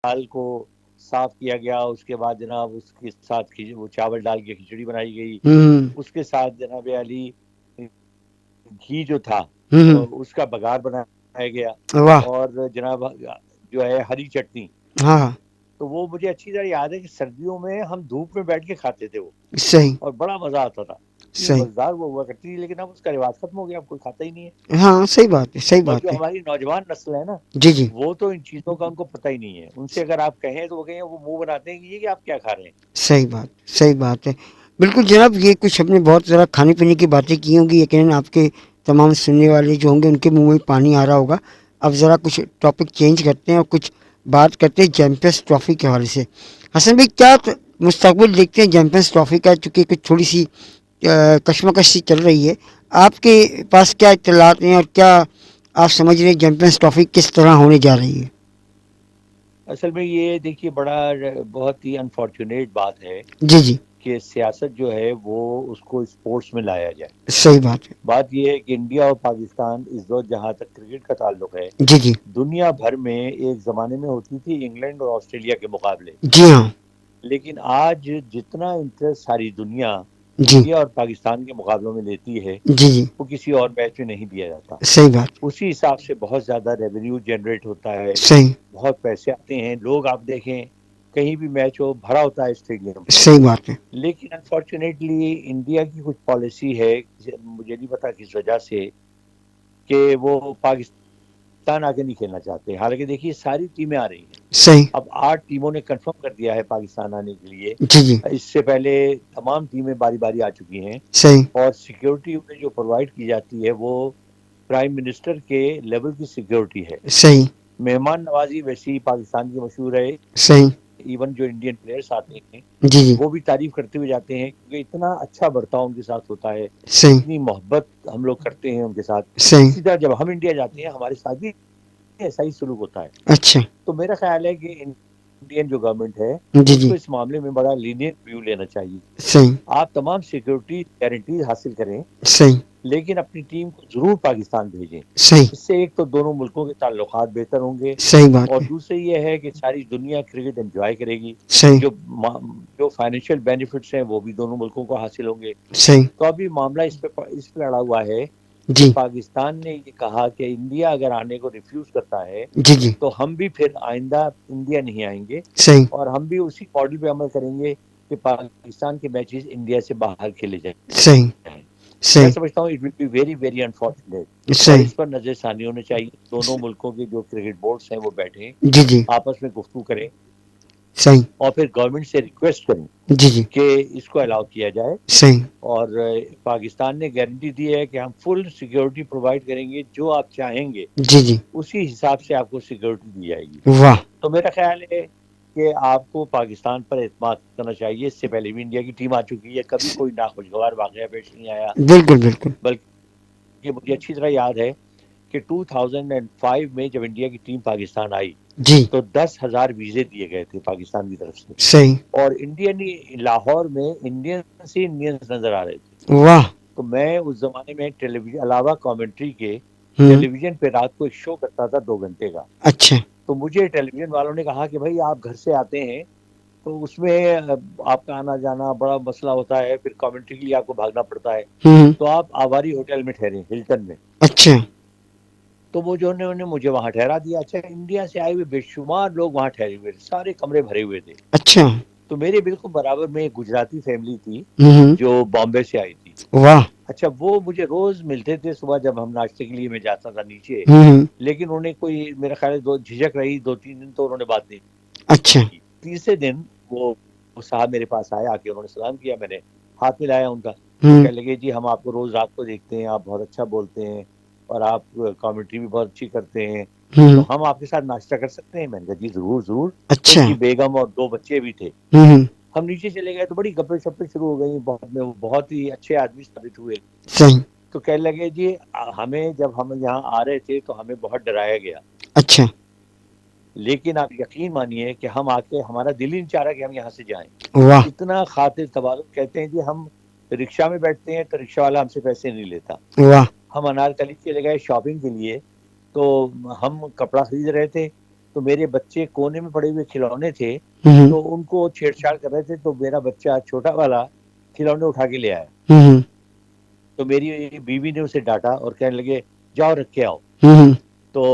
دال کو صاف کیا گیا، اس کے بعد جناب اس کے ساتھ وہ چاول ڈال کے کھچڑی بنائی گئی، ہوں اس کے ساتھ جناب علی گھی جو تھا ہوں اس کا بگار بنایا گیا، واہ اور جناب جو ہے ہری چٹنی. ہاں ہاں تو وہ مجھے اچھی طرح یاد ہے کہ سردیوں میں ہم دھوپ میں بیٹھ کے کھاتے تھے وہ، صحیح اور بڑا مزہ آتا تھا. اتنی صحیح مزیدار وہ ہوا کرتی تھی، لیکن اب اس کا رواج ختم ہو گیا، اب کوئی کھاتا ہی نہیں ہے. ہاں صحیح بات ہے صحیح اور بات جو ہے ہماری نوجوان نسل ہے نا، جی جی وہ تو ان چیزوں کا ان کو پتہ ہی نہیں ہے. ان سے اگر آپ کہیں تو وہ کہیں، وہ منہ بناتے ہیں کہ یہ کہ آپ کیا کھا رہے ہیں. صحیح بات صحیح بات ہے. بالکل جناب، یہ کچھ ہم نے بہت ذرا کھانے پینے کی باتیں کی ہوں گی، یقیناً آپ کے تمام سننے والے جو ہوں گے ان کے منہ میں پانی آ رہا ہوگا. اب ذرا کچھ ٹاپک چینج کرتے ہیں اور کچھ بات کرتے ہیں چیمپئنس ٹرافی کے حوالے سے. حسن بھائی، کیا مستقبل دیکھتے ہیں چیمپئنس ٹرافی کا؟ چونکہ کچھ تھوڑی سی کشمکش سی چل رہی ہے. آپ کے پاس کیا اطلاعات ہیں اور کیا آپ سمجھ رہے ہیں چیمپئنس ٹرافی کس طرح ہونے جا رہی ہے؟ اصل میں یہ دیکھیے بڑا بہت ہی انفارچونیٹ بات ہے جی جی کہ سیاست جو ہے وہ اس کو اسپورٹس میں لایا جائے. صحیح بات ہے. بات یہ ہے کہ انڈیا اور پاکستان اس وقت جہاں تک کرکٹ کا تعلق ہے، جی جی دنیا بھر میں ایک زمانے میں ہوتی تھی انگلینڈ اور آسٹریلیا کے مقابلے. جی ہاں لیکن آج جتنا انٹرسٹ ساری دنیا جی انڈیا اور پاکستان کے مقابلوں میں لیتی ہے، جی جی وہ کسی اور میچ میں نہیں دیا جاتا. صحیح بات اسی حساب سے بہت زیادہ ریونیو جنریٹ ہوتا ہے، صحیح بہت پیسے آتے ہیں. لوگ آپ دیکھیں کہیں بھی میچ ہو بھرا ہوتا ہے اسٹیڈیم. صحیح بات ہے. لیکن انفارچونیٹلی انڈیا کی کچھ پالیسی ہے، مجھے نہیں پتا کس وجہ سے، کہ وہ پاکستان آگے نہیں کھیلنا چاہتے. حالانکہ دیکھیے ساری ٹیمیں آ رہی ہیں. صحیح اب 8 ٹیموں نے کنفرم کر دیا ہے پاکستان آنے کے لیے. جی جی اس سے پہلے تمام ٹیمیں باری باری آ چکی ہیں، صحیح اور سیکیورٹی انہیں جو پرووائڈ کی جاتی ہے وہ پرائم منسٹر کے لیول کی سیکیورٹی ہے. صحیح مہمان نوازی ویسی ہی پاکستان کی مشہور ہے. صحیح ایون جو انڈین پلیئرس آتے ہیں جی جی وہ بھی تعریف کرتے ہوئے جاتے ہیں، کیونکہ اتنا اچھا برتاؤ ان کے ساتھ ہوتا ہے، صحیح اتنی محبت ہم لوگ کرتے ہیں ان کے ساتھ. صحیح اسی طرح جب ہم انڈیا جاتے ہیں ہمارے ساتھ بھی ایسا ہی سلوک ہوتا ہے. اچھا تو میرا خیال ہے کہ انڈین جو گورنمنٹ ہے جی اس جی کو اس معاملے میں بڑا لینئر ویو لینا چاہیے. صحیح آپ تمام سیکیورٹی گارنٹیز حاصل کریں، صحیح لیکن اپنی ٹیم کو ضرور پاکستان بھیجیں. صحیح اس سے ایک تو دونوں ملکوں کے تعلقات بہتر ہوں گے، صحیح بات اور ہے. دوسرے یہ ہے کہ ساری دنیا کرکٹ انجوائے کرے گی. صحیح جو جو فائنینشیل بینیفٹس ہیں وہ بھی دونوں ملکوں کو حاصل ہوں گے. صحیح تو ابھی معاملہ اس پہ لڑا ہوا ہے کہ جی پاکستان نے یہ کہا کہ انڈیا اگر آنے کو ریفیوز کرتا ہے جی جی تو ہم بھی پھر آئندہ انڈیا نہیں آئیں گے، صحیح اور ہم بھی اسی ماڈل پہ عمل کریں گے کہ پاکستان کے میچز انڈیا سے باہر کھیلے جائیں. صحیح میں صحیح سمجھتا ہوں it will be very very unfortunate. اور صحیح اس پر نظر ثانی ہونے چاہیے. دونوں ملکوں کے جو کرکٹ بورڈز ہیں وہ بیٹھیں، جی جی آپس میں گفتگو کریں، صحیح اور پھر گورنمنٹ سے ریکویسٹ کریں جی جی کہ اس کو الاؤ کیا جائے. صحیح اور پاکستان نے گارنٹی دی ہے کہ ہم فل سیکیورٹی پرووائڈ کریں گے، جو آپ چاہیں گے جی جی اسی حساب سے آپ کو سیکیورٹی دی جائے گی. واہ تو میرا خیال ہے کہ آپ کو پاکستان پر اعتماد کرنا چاہیے. اس سے پہلے بھی انڈیا کی ٹیم آ چکی ہے، کبھی کوئی ناخوشگوار واقعہ پیش نہیں آیا. بالکل بالکل بلکہ مجھے اچھی طرح یاد ہے کہ 2005 میں جب انڈیا کی ٹیم پاکستان آئی جی تو 10,000 ویزے دیے گئے تھے پاکستان کی طرف سے. صحیح اور انڈین لاہور میں انڈینس ہی انڈینس نظر آ رہے تھے. واہ تو میں اس زمانے میں ٹیلی ویژن علاوہ کامنٹری کے ہوں ٹیلی ویژن پہ رات کو ایک شو کرتا تھا 2 گھنٹے کا. اچھا تو مجھے ٹیلی ویژن والوں نے کہا کہ بھائی آپ گھر سے آتے ہیں تو اس میں آپ کا آنا جانا بڑا مسئلہ ہوتا ہے، پھر کامنٹری کے لیے آپ کو بھاگنا پڑتا ہے، ہوں تو آپ آواری ہوٹل میں ٹھہریں ہلٹن میں. اچھا تو وہ جو انہوں نے مجھے وہاں ٹھہرا دیا. اچھا، انڈیا سے آئے ہوئے بے شمار لوگ وہاں ٹھہرے ہوئے تھے، سارے کمرے بھرے ہوئے تھے. اچھا تو میرے بالکل برابر میں ایک گجراتی فیملی تھی ہوں جو بامبے سے آئی تھی. واہ اچھا، وہ مجھے روز ملتے تھے صبح جب ہم ناشتے کے لیے میں جاتا تھا نیچے. ہوں لیکن انہوں نے کوئی میرا خیال ہے جھجک رہی 2-3 دن تو انہوں نے بات نہیں اچھا کی. تیسرے دن وہ صاحب میرے پاس آئے، آ کے انہوں نے سلام کیا، میں نے ہاتھ ملایا ان کا. تو ہوں کہنے لگے جی ہم آپ کو روز رات کو دیکھتے ہیں، آپ بہت اچھا بولتے ہیں اور آپ کامیڈی بھی بہت اچھی کرتے ہیں، ہوں تو ہم آپ کے ساتھ ناشتہ کر سکتے ہیں؟ میں نے کہا جی ضرور ضرور. ان اچھا کی بیگم اور 2 بچے بھی تھے. ہوں ہم نیچے چلے گئے تو بڑی گپیں شپیں شروع ہو گئی. بہت ہی اچھے آدمی ثابت ہوئے. صحیح تو کہنے لگے جی ہمیں جب ہم یہاں آ رہے تھے تو ہمیں بہت ڈرایا گیا، اچھا لیکن آپ یقین مانیے کہ ہم آ کے ہمارا دل ہی نہیں چاہ رہا کہ ہم یہاں سے جائیں. واہ اتنا خاطر تبادل. کہتے ہیں جی ہم رکشہ میں بیٹھتے ہیں تو رکشہ والا ہم سے پیسے نہیں لیتا. واہ ہم انارکلی چلے گئے شاپنگ کے لیے، تو ہم کپڑا خرید رہے تھے تو میرے بچے کونے میں پڑے ہوئے کھلونے تھے ہوں تو ان کو چھیڑ چھاڑ کر رہے تھے، تو میرا بچہ چھوٹا والا کھلونے اٹھا کے لے آیا، ہوں تو میری بیوی نے اسے ڈانٹا اور کہنے لگے جاؤ رکھ کے آؤ. ہوں تو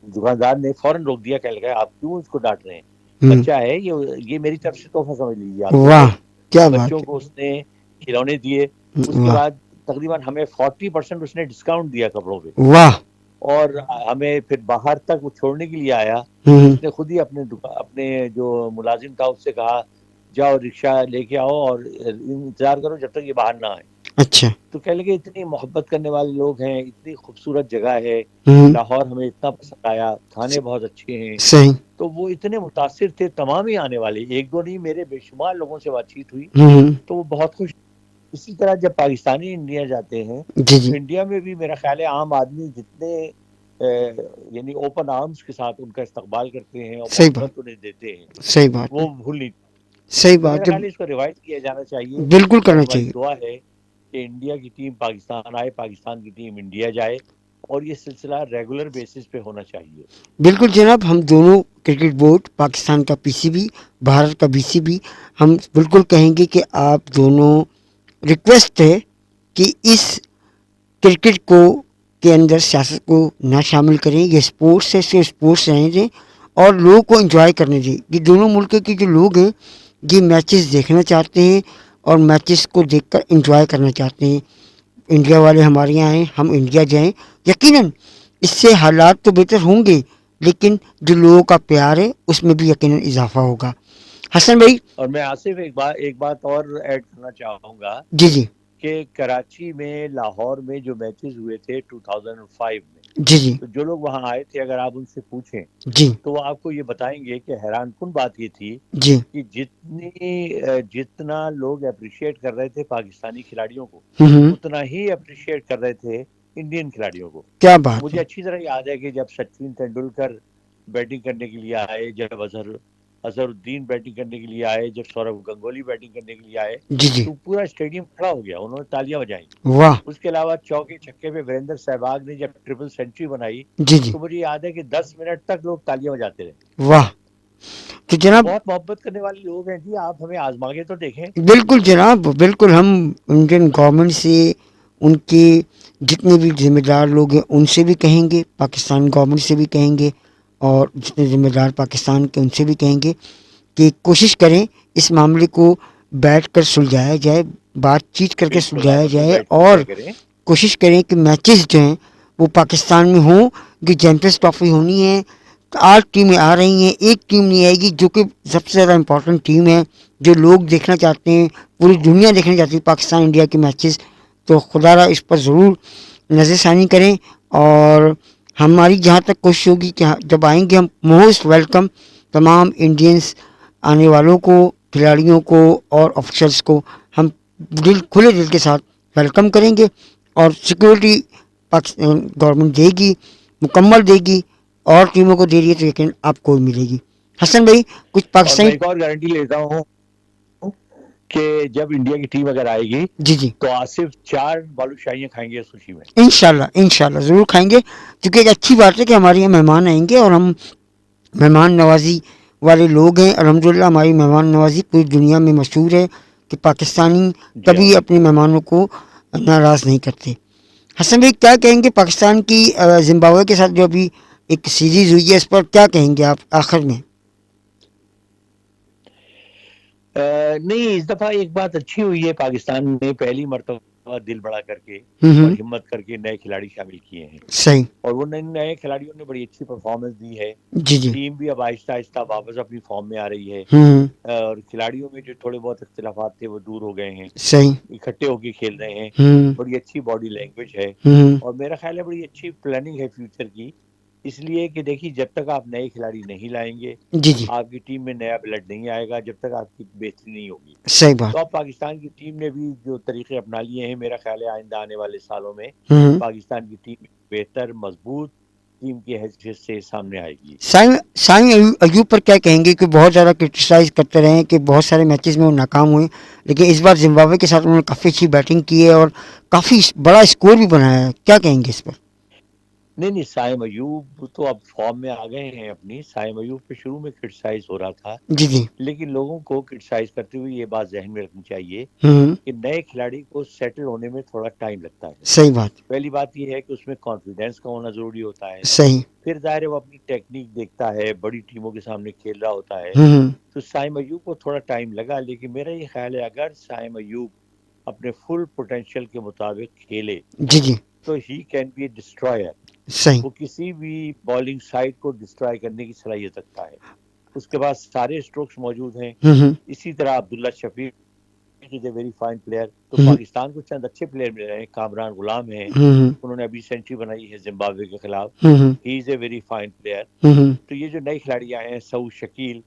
دکاندار نے فوراً روک دیا، کہنے لگا آپ کیوں اس کو ڈانٹ رہے ہیں، ہوں بچہ ہے یہ میری طرف سے تحفہ سمجھ لیجیے آپ لے واہ جائیں. کیا بچوں بات کو اس نے کھلونے دیے. ہے اس کے واہ بعد تقریباً ہمیں 40% اس نے ڈسکاؤنٹ دیا کپڑوں پہ، واہ اور ہمیں پھر باہر تک وہ چھوڑنے کے لیے آیا. ہوں اس نے خود ہی اپنے جو ملازم تھا اس سے کہا جاؤ رکشہ لے کے آؤ اور انتظار کرو جب تک یہ باہر نہ آئے. اچھا تو کہنے لگے اتنی محبت کرنے والے لوگ ہیں، اتنی خوبصورت جگہ ہے ہوں لاہور، ہمیں اتنا پسند آیا، کھانے بہت اچھے ہیں. صحیح تو وہ اتنے متاثر تھے، تمام ہی آنے والے، ایک دو نہیں، میرے بے شمار لوگوں سے بات چیت ہوئی ہوں تو وہ بہت خوش. اسی طرح جب پاکستانی انڈیا جاتے ہیں جی تو جی انڈیا میں بھی میرا خیال ہے عام آدمی جتنے یعنی اوپن آرمز کے ساتھ ان کا استقبال کرتے ہیں اور صحیح بات محبت انہیں دیتے ہیں، صحیح بات ہے وہ بھول نہیں. صحیح تو میرا بات ہے خیال ہے اس کو روایت کیا جانا چاہیے، بالکل اور کرنا ہماری چاہیے دعا ہے کہ انڈیا کی ٹیم پاکستان آئے، پاکستان کی ٹیم انڈیا جائے، اور یہ سلسلہ ریگولر بیسس پہ ہونا چاہیے. بالکل جناب ہم دونوں کرکٹ بورڈ پاکستان کا پی سی بی بھارت کا بی سی بی ہم بالکل کہیں گے کہ آپ دونوں ریکویسٹ ہے کہ اس کرکٹ کو کے اندر سیاست کو نہ شامل کریں. یہ اسپورٹس ہے، صرف اسپورٹس رہنے دیں اور لوگوں کو انجوائے کرنے دیں. یہ دونوں ملک کے جو لوگ ہیں یہ میچز دیکھنا چاہتے ہیں اور میچز کو دیکھ کر انجوائے کرنا چاہتے ہیں. انڈیا والے ہمارے یہاں آئیں، ہم انڈیا جائیں، یقیناً اس سے حالات تو بہتر ہوں گے لیکن جو لوگوں کا پیار ہے اس میں بھی یقیناً اضافہ ہوگا. حسن بھائی اور میں آصف ایک بات اور ایڈ کرنا چاہوں گا جی جی کہ کراچی میں، لاہور میں جو میچز ہوئے تھے 2005 میں، جی جی تو جو لوگ وہاں آئے تھے اگر آپ ان سے پوچھیں جی تو وہ آپ کو یہ بتائیں گے کہ حیران کن بات یہ تھی جی کہ جتنا لوگ اپریشیٹ کر رہے تھے پاکستانی کھلاڑیوں کو، ہوں اتنا ہی اپریشیٹ کر رہے تھے انڈین کھلاڑیوں کو. کیا بات مجھے ہے اچھی طرح یاد ہے کہ جب سچن تینڈولکر بیٹنگ کرنے کے لیے آئے، جب اظہر الدین بیٹنگ کرنے کے لیے آئے، جب سوربھ گنگولی بیٹنگ کرنے کے لیے آئے، جی جی تو پورا اسٹیڈیم کھڑا ہو گیا، انہوں نے تالیاں بجائیں. واہ اس کے علاوہ چوکے چھکے پہ وریندر سہواگ نے جب ٹرپل سینچری بنائی جی جی تو مجھے یاد ہے کہ 10 منٹ تک لوگ تالیاں بجاتے رہے. واہ تو تو جناب بہت محبت کرنے والے لوگ ہیں جی، آپ ہمیں آزما کے تو دیکھیں. بالکل جناب بالکل ہم انڈین گورنمنٹ سے ان کے جتنے بھی ذمہ دار لوگ ہیں ان سے بھی کہیں گے، پاکستان گورنمنٹ سے بھی کہیں گے اور جتنے ذمہ دار پاکستان کے ان سے بھی کہیں گے کہ کوشش کریں اس معاملے کو بیٹھ کر سلجھایا جائے، بات چیت کر کے بالکل سلجھایا آپس میں جائے بیٹھ کے اور طے کریں. کوشش کریں کہ میچز جو ہیں وہ پاکستان میں ہوں. کہ چیمپئنس ٹرافی ہونی ہے، 8 ٹیمیں آ رہی ہیں، ایک ٹیم نہیں آئے گی جو کہ سب سے زیادہ امپورٹنٹ ٹیم ہے، جو لوگ دیکھنا چاہتے ہیں، پوری دنیا دیکھنا چاہتی ہے پاکستان انڈیا کے میچز. تو خدا را اس پر ضرور نظر ثانی کریں اور ہماری جہاں تک کوشش ہوگی کہ جب آئیں گے ہم موسٹ ویلکم تمام انڈینس آنے والوں کو، کھلاڑیوں کو اور آفیسرس کو ہم کھلے دل کے ساتھ ویلکم کریں گے. اور سیکورٹی گورنمنٹ دے گی، مکمل دے گی اور ٹیموں کو دے رہی ہے تو یقین آپ کو ملے گی. حسن بھائی کچھ اور پاکستانی میں ایک اور گارنٹی لیتا ہوں کہ جب انڈیا کی ٹیم اگر آئے گی جی جی تو آصف 4 بالو شاہیاں کھائیں گے اس خوشی میں. انشاءاللہ ضرور کھائیں گے کیونکہ ایک اچھی بات ہے کہ ہمارے یہاں مہمان آئیں گے اور ہم مہمان نوازی والے لوگ ہیں. الحمدللہ ہماری مہمان نوازی پوری دنیا میں مشہور ہے کہ پاکستانی جی ہاں. کبھی اپنے مہمانوں کو ناراض نہیں کرتے. حسن بھائی کیا کہیں گے پاکستان کی زمبابوے کے ساتھ جو ابھی ایک سیریز ہوئی ہے اس پر کیا کہیں گے آپ آخر میں؟ نہیں، اس دفعہ ایک بات اچھی ہوئی ہے، پاکستان نے پہلی مرتبہ دل بڑا کر کے اور ہمت کر کے نئے کھلاڑی شامل کیے ہیں، صحیح اور وہ نئے کھلاڑیوں نے بڑی اچھی پرفارمنس دی ہے. جی جی ٹیم بھی اب آہستہ آہستہ واپس اپنی فارم میں آ رہی ہے، اور کھلاڑیوں میں جو تھوڑے بہت اختلافات تھے وہ دور ہو گئے ہیں، صحیح اکٹھے ہو کے کھیل رہے ہیں. بڑی اچھی باڈی لینگویج ہے، اور میرا خیال ہے بڑی اچھی پلاننگ ہے فیوچر کی. اس لیے کہ دیکھیے جب تک آپ نئے کھلاڑی نہیں لائیں گے، جی جی آپ کی ٹیم میں نیا بلڈ نہیں آئے گا، جب تک آپ کی بہتری نہیں ہوگی. صحیح بات تو اب پاکستان کی ٹیم نے بھی جو طریقے اپنا لیے ہیں، میرا خیال ہے آئندہ آنے والے سالوں میں پاکستان کی ٹیم بہتر مضبوط ٹیم کی حیثیت سے سامنے آئے گی. سائیں ایوب پر کیا کہیں گے کہ بہت زیادہ کرٹیسائز کرتے رہے ہیں کہ بہت سارے میچز میں وہ ناکام ہوئے لیکن اس بار زمبابوے کے ساتھ انہوں نے کافی اچھی بیٹنگ کی ہے اور کافی بڑا اسکور بھی بنایا ہے، کیا کہیں گے اس پر؟ نہیں سائم ایوب تو اب فارم میں آ گئے ہیں اپنی. سائم ایوب پہ شروع میں کرٹیسائز ہو رہا تھا, جی جی. لیکن لوگوں کو کرٹیسائز کرتے ہوئے یہ بات ذہن میں رکھنی چاہیے کہ نئے کھلاڑی کو سیٹل ہونے میں تھوڑا ٹائم لگتا ہے. صحیح بات. پہلی بات یہ ہے کہ اس میں کانفیڈینس کا ہونا ضروری ہوتا ہے. صحیح. پھر ظاہر ہے وہ اپنی ٹیکنیک دیکھتا ہے, بڑی ٹیموں کے سامنے کھیل رہا ہوتا ہے. تو سائم ایوب کو تھوڑا ٹائم لگا, لیکن میرا یہ خیال ہے اگر سائم ایوب اپنے فل پوٹینشیل کے مطابق کھیلے جی جی. تو he can be a destroyer. صحیح. وہ کسی بھی بالنگ سائڈ کو ڈسٹرائے کرنے کی صلاحیت رکھتا ہے. اس کے بعد سارے اسٹروکس موجود ہیں. اسی طرح عبداللہ شفیق از اے ویری فائن پلیئر. تو پاکستان کو چند اچھے پلیئر مل رہے ہیں. کامران غلام ہیں, انہوں نے ابھی سینچری بنائی ہے زمبابوے کے خلاف. ہی از اے ویری فائن پلیئر. تو یہ جو نئے کھلاڑی آئے ہیں, سعود شکیل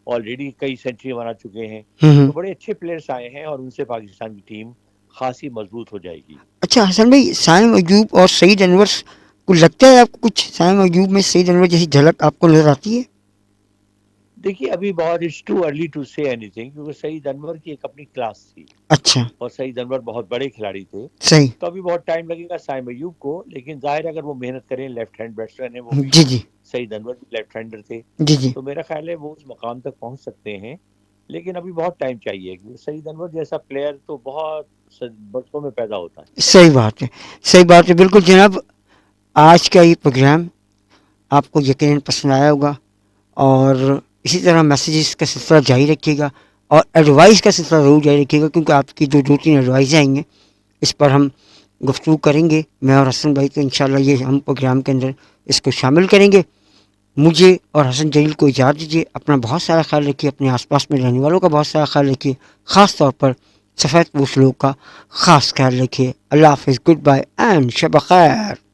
آلریڈی کئی سینچری بنا چکے ہیں. تو بڑے اچھے پلیئرس آئے ہیں اور ان سے پاکستان کی ٹیم خاصی مضبوط ہو جائے گی. اچھا حسن بھائی, سائم ایوب اور سعید انور کو لگتا ہے آپ کو کچھ سائم ایوب میں سعید انور جیسی جھلک آپ کو نظر آتی ہے؟ دیکھیے ابھی بہت اٹس ٹو ارلی ٹو سے اینی تھنگ, کیونکہ سعید انور کی ایک اپنی کلاس تھی. اچھا. اور سعید انور بہت بڑے کھلاڑی تھے. صحیح. تو ابھی بہت ٹائم لگے گا سائم ایوب کو, لیکن ظاہر ہے اگر وہ محنت کریں, لیفٹ ہینڈ بیٹسمین ہیں وہ بھی, جی جی. سعید انور بھی لیفٹ ہینڈر تھے. جی جی. تو میرا خیال ہے وہ اس مقام تک پہنچ سکتے ہیں, لیکن ابھی بہت ٹائم چاہیے. کیونکہ سعید انور جیسا پلیئر تو بہت برسوں میں پیدا ہوتا ہے. صحیح بات ہے, صحیح بات ہے. بالکل جناب, آج کا یہ پروگرام آپ کو یقیناً پسند آیا ہوگا, اور اسی طرح میسیجز کا سلسلہ جاری رکھیے گا, اور ایڈوائس کا سلسلہ ضرور جاری رکھیے گا, کیونکہ آپ کی جو 2-3 ایڈوائزیں آئیں گے اس پر ہم گفتگو کریں گے, میں اور حسن بھائی. تو انشاءاللہ یہ ہم پروگرام کے اندر اس کو شامل کریں گے. مجھے اور حسن جلیل کو اجازت دیجیے. اپنا بہت سارا خیال رکھیے, اپنے آس پاس میں رہنے والوں کا بہت سارا خیال رکھیے, خاص طور پر سفید پوش لوگ کا خاص خیال رکھیے. اللہ حافظ, گڈ بائے اینڈ شب خیر.